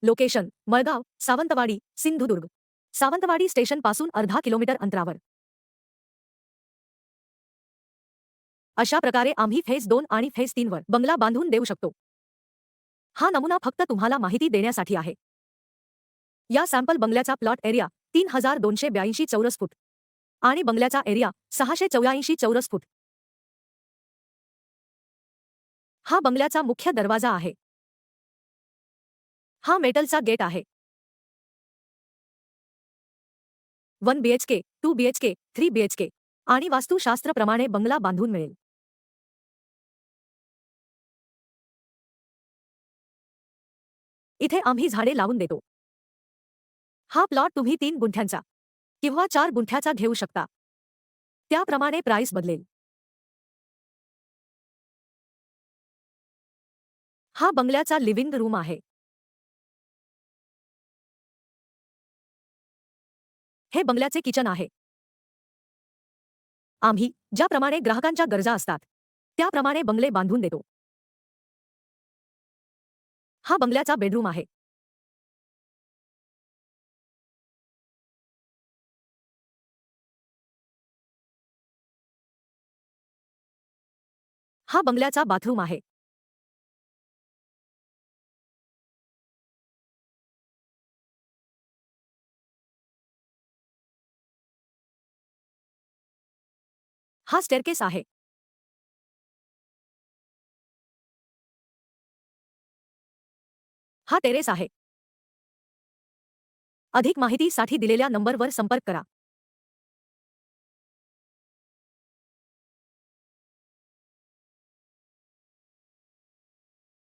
Location Malgaon, Sawantwadi, Sindhudurg. Sawantwadi station पासून अर्धा kilometre अंतरावर. अशा प्रकारे आम्ही फेज 2 आणि फेज 3 वर बंगला बांधून देऊ शकतो. हा नमुना फक्त तुम्हाला माहिती देण्यासाठी आहे. या सॅम्पल बंगल्याचा प्लॉट एरिया 3282 चौरस फूट आणि बंगल्याचा एरिया 684 चौरस फूट. हा बंगल्याचा मुख्य दरवाजा आहे. हा मेटलचा गेट आहे. 1 BHK, 2 BHK, 3 BHK आणि वास्तुशास्त्रप्रमाणे बंगला बांधून मिळेल. इथे आम्ही झाडे लावून देतो. हा प्लॉट तुम्ही 3 गुंठ्यांचा किंवा 4 गुंठ्याचा घेऊ शकता. त्याप्रमाणे प्राइस बदलेल. हा बंगल्याचा लिव्हिंग रूम आहे. हे बंगल्याचे किचन आहे. आम्ही ज्याप्रमाणे ग्राहकांच्या गरजा असतात त्याप्रमाणे बंगले बांधून देतो. हा बंगल्याचा बेडरूम आहे. हा बंगल्याचा बाथरूम आहे. हा स्टेअरकेस आहे. हा टेरेस आहे. अधिक माहितीसाठी दिलेल्या नंबरवर संपर्क करा.